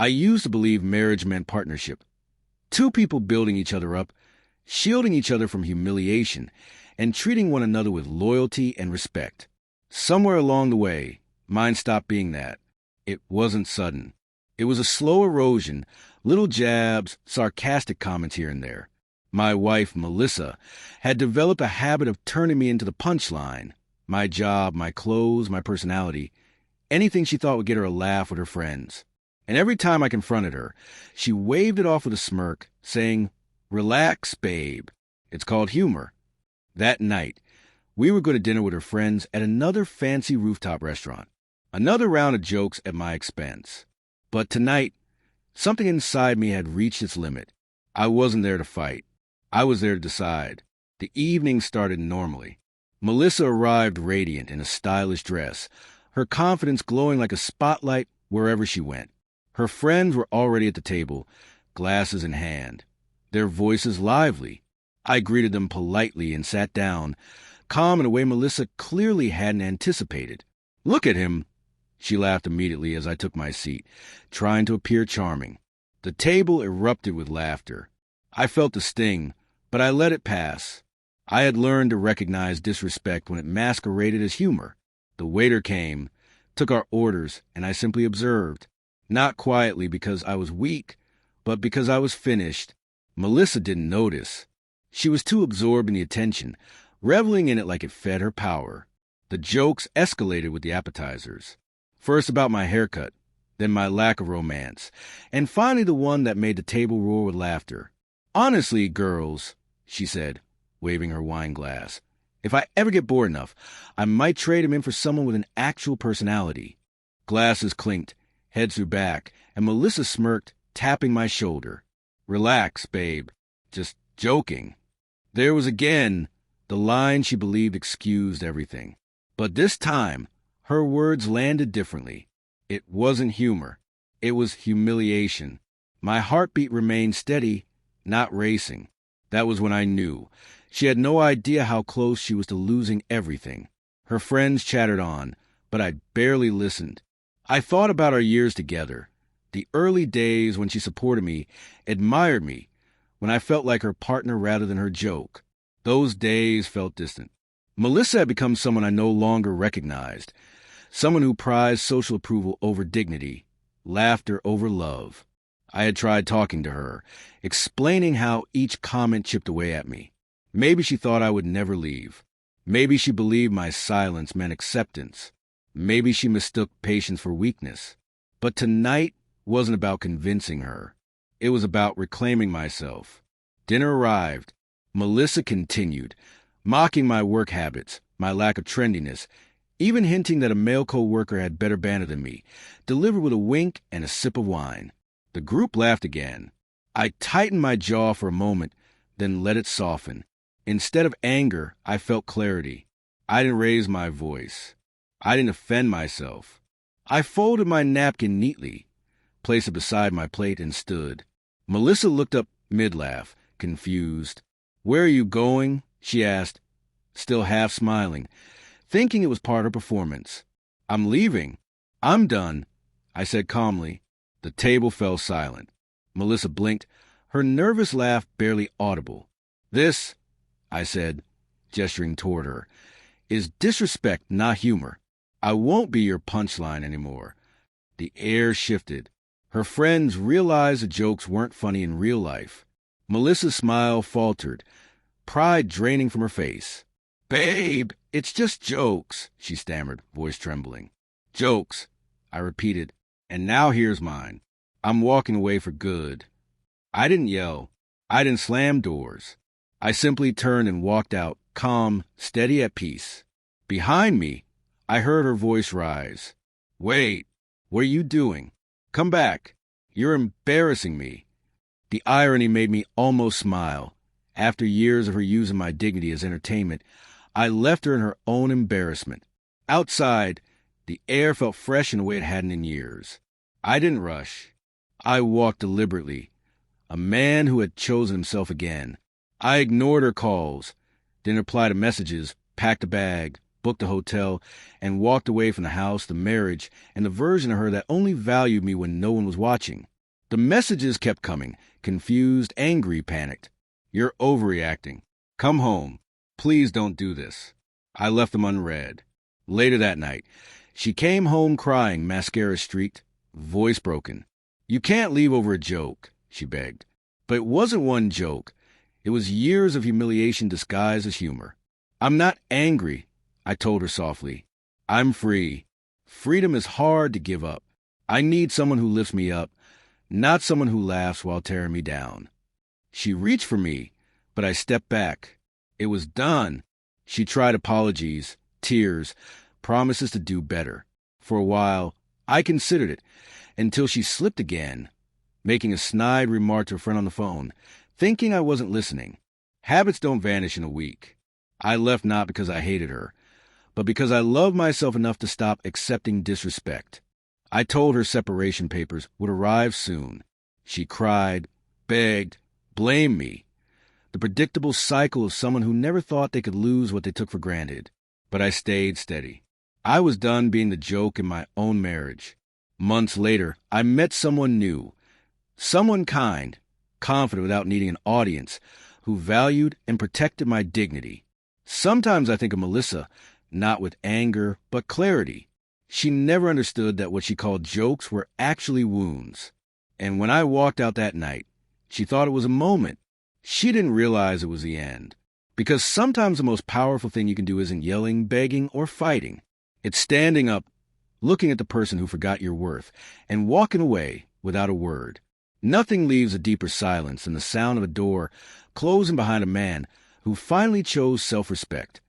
I used to believe marriage meant partnership. Two people building each other up, shielding each other from humiliation, and treating one another with loyalty and respect. Somewhere along the way, mine stopped being that. It wasn't sudden. It was a slow erosion, little jabs, sarcastic comments here and there. My wife, Melissa, had developed a habit of turning me into the punchline. My job, my clothes, my personality, anything she thought would get her a laugh with her friends. And every time I confronted her, she waved it off with a smirk, saying, "Relax, babe. It's called humor." That night, we would go to dinner with her friends at another fancy rooftop restaurant. Another round of jokes at my expense. But tonight, something inside me had reached its limit. I wasn't there to fight. I was there to decide. The evening started normally. Melissa arrived radiant in a stylish dress, her confidence glowing like a spotlight wherever she went. Her friends were already at the table, glasses in hand, their voices lively. I greeted them politely and sat down, calm in a way Melissa clearly hadn't anticipated. "Look at him," she laughed immediately as I took my seat, trying to appear charming. The table erupted with laughter. I felt the sting, but I let it pass. I had learned to recognize disrespect when it masqueraded as humor. The waiter came, took our orders, and I simply observed. Not quietly because I was weak, but because I was finished. Melissa didn't notice. She was too absorbed in the attention, reveling in it like it fed her power. The jokes escalated with the appetizers. First about my haircut, then my lack of romance, and finally the one that made the table roar with laughter. "Honestly, girls," she said, waving her wine glass, "if I ever get bored enough, I might trade him in for someone with an actual personality." Glasses clinked, heads threw back, and Melissa smirked, tapping my shoulder. "Relax, babe. Just joking." There was again the line she believed excused everything. But this time, her words landed differently. It wasn't humor. It was humiliation. My heartbeat remained steady, not racing. That was when I knew. She had no idea how close she was to losing everything. Her friends chattered on, but I barely listened. I thought about our years together, the early days when she supported me, admired me, when I felt like her partner rather than her joke. Those days felt distant. Melissa had become someone I no longer recognized, someone who prized social approval over dignity, laughter over love. I had tried talking to her, explaining how each comment chipped away at me. Maybe she thought I would never leave. Maybe she believed my silence meant acceptance. Maybe she mistook patience for weakness. But tonight wasn't about convincing her. It was about reclaiming myself. Dinner arrived. Melissa continued, mocking my work habits, my lack of trendiness, even hinting that a male co-worker had better banter than me, delivered with a wink and a sip of wine. The group laughed again. I tightened my jaw for a moment, then let it soften. Instead of anger, I felt clarity. I didn't raise my voice. I didn't offend myself. I folded my napkin neatly, placed it beside my plate, and stood. Melissa looked up mid-laugh, confused. "Where are you going?" she asked, still half smiling, thinking it was part of her performance. "I'm leaving. I'm done," I said calmly. The table fell silent. Melissa blinked, her nervous laugh barely audible. "This," I said, gesturing toward her, "is disrespect, not humor. I won't be your punchline anymore." The air shifted. Her friends realized the jokes weren't funny in real life. Melissa's smile faltered, pride draining from her face. "Babe, it's just jokes," she stammered, voice trembling. "Jokes," I repeated, "and now here's mine. I'm walking away for good." I didn't yell. I didn't slam doors. I simply turned and walked out, calm, steady, at peace. Behind me, I heard her voice rise. "Wait, what are you doing? Come back. You're embarrassing me." The irony made me almost smile. After years of her using my dignity as entertainment, I left her in her own embarrassment. Outside, the air felt fresh in a way it hadn't in years. I didn't rush. I walked deliberately, a man who had chosen himself again. I ignored her calls, didn't reply to messages, packed a bag, booked a hotel, and walked away from the house, the marriage, and the version of her that only valued me when no one was watching. The messages kept coming, confused, angry, panicked. You're overreacting. Come home. Please don't do this. I left them unread. Later that night, she came home crying, mascara streaked, voice broken. You can't leave over a joke, she begged. But it wasn't one joke. It was years of humiliation disguised as humor. I'm not angry, I told her softly. I'm free. Freedom is hard to give up. I need someone who lifts me up, not someone who laughs while tearing me down. She reached for me, but I stepped back. It was done. She tried apologies, tears, promises to do better. For a while, I considered it, until she slipped again, making a snide remark to a friend on the phone, thinking I wasn't listening. Habits don't vanish in a week. I left not because I hated her, but because I loved myself enough to stop accepting disrespect. I told her separation papers would arrive soon. She cried, begged, blamed me. The predictable cycle of someone who never thought they could lose what they took for granted. But I stayed steady. I was done being the joke in my own marriage. Months later, I met someone new. Someone kind, confident without needing an audience, who valued and protected my dignity. Sometimes I think of Melissa, not with anger, but clarity. She never understood that what she called jokes were actually wounds. And when I walked out that night, she thought it was a moment. She didn't realize it was the end. Because sometimes the most powerful thing you can do isn't yelling, begging, or fighting. It's standing up, looking at the person who forgot your worth, and walking away without a word. Nothing leaves a deeper silence than the sound of a door closing behind a man who finally chose self-respect.